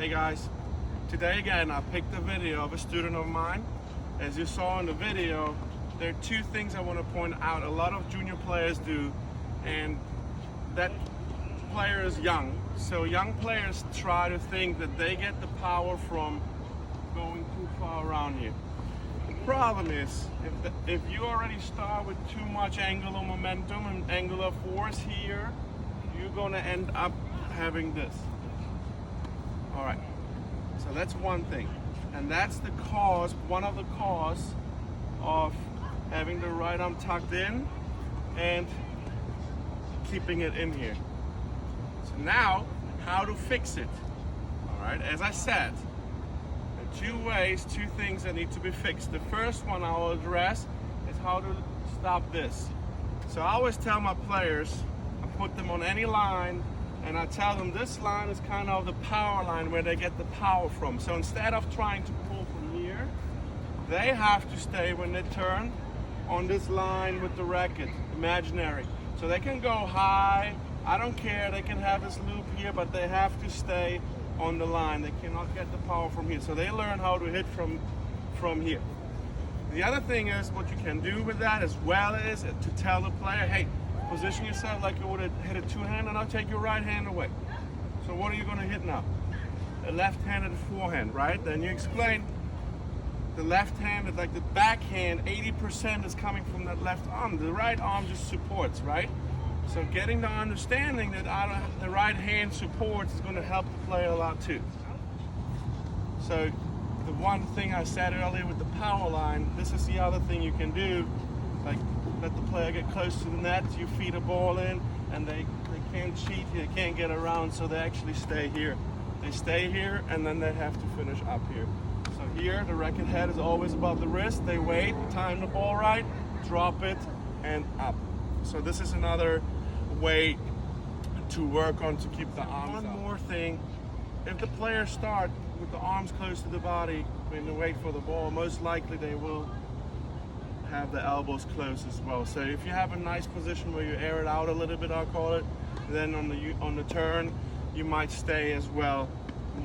Hey guys, today again I picked a video of a student of mine. As you saw in the video, there are two things I want to point out a lot of junior players do, and that player is young. So young players try to think that they get the power from going too far around here. The problem is, if you already start with too much angular momentum and angular force here, you're going to end up having this. All right, so that's one thing, and that's the cause, one of the cause of having the right arm tucked in and keeping it in here. So now, how to fix it? All right, as I said, there are two things that need to be fixed. The first one I will address is how to stop this. So I always tell my players, I put them on any line, and I tell them this line is kind of the power line where they get the power from. So instead of trying to pull from here, they have to stay when they turn on this line with the racket, imaginary. So they can go high, I don't care, they can have this loop here, but they have to stay on the line. They cannot get the power from here. So they learn how to hit from here. The other thing is, what you can do with that as well is to tell the player, hey, position yourself like you would have hit a two-hand, and I'll take your right hand away. So what are you going to hit now? A left-handed forehand, right? Then you explain the left hand is like the backhand, 80% is coming from that left arm. The right arm just supports, right? So getting the understanding that the right hand supports is going to help the player a lot too. So the one thing I said earlier with the power line, this is the other thing you can do. Like, let the player get close to the net, you feed a ball in, and they can't cheat here, they can't get around, so they actually stay here. They stay here, and then they have to finish up here. So here, the racket head is always above the wrist. They wait, time the ball right, drop it, and up. So this is another way to work on to keep the arms up. One more thing, if the players start with the arms close to the body when they wait for the ball, most likely they will have the elbows close as well. So if you have a nice position where you air it out a little bit, I'll call it, then on the turn you might stay as well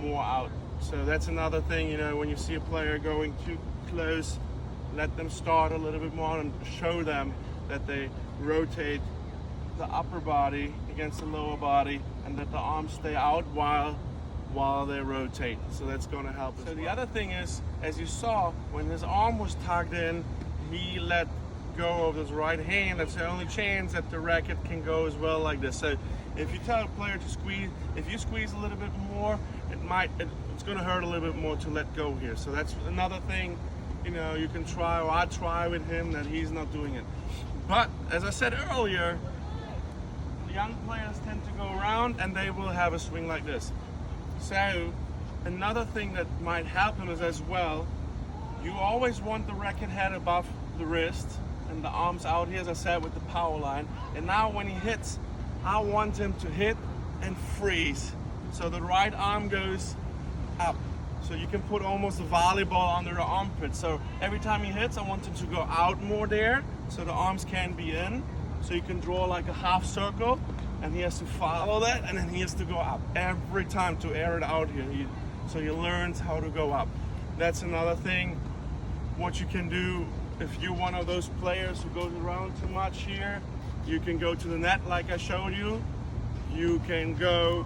more out. So that's another thing, you know, when you see a player going too close, let them start a little bit more and show them that they rotate the upper body against the lower body and that the arms stay out while they rotate. So that's going to help. So the other thing is, as you saw, when his arm was tugged in, he let go of his right hand. That's the only chance that the racket can go as well like this. So if you tell a player to squeeze, if you squeeze a little bit more, it's going to hurt a little bit more to let go here. So that's another thing, you know, you can try, or I try with him, that he's not doing it. But as I said earlier, young players tend to go around and they will have a swing like this. So another thing that might help him is as well, you always want the racket head above the wrist and the arms out here, as I said, with the power line. And now when he hits, I want him to hit and freeze. So the right arm goes up. So you can put almost a volleyball under the armpit. So every time he hits, I want him to go out more there, so the arms can be in. So you can draw like a half circle, and he has to follow that, and then he has to go up every time to air it out here. So he learns how to go up. That's another thing. What you can do, if you're one of those players who goes around too much here, you can go to the net like I showed you. You can go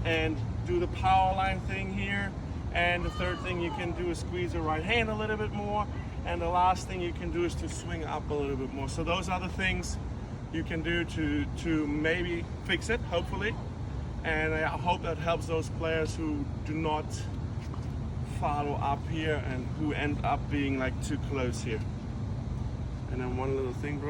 and do the power line thing here. And the third thing you can do is squeeze the right hand a little bit more. And the last thing you can do is to swing up a little bit more. So those are the things you can do to maybe fix it, hopefully. And I hope that helps those players who do not follow up here and who end up being like too close here. And then one little thing, bro.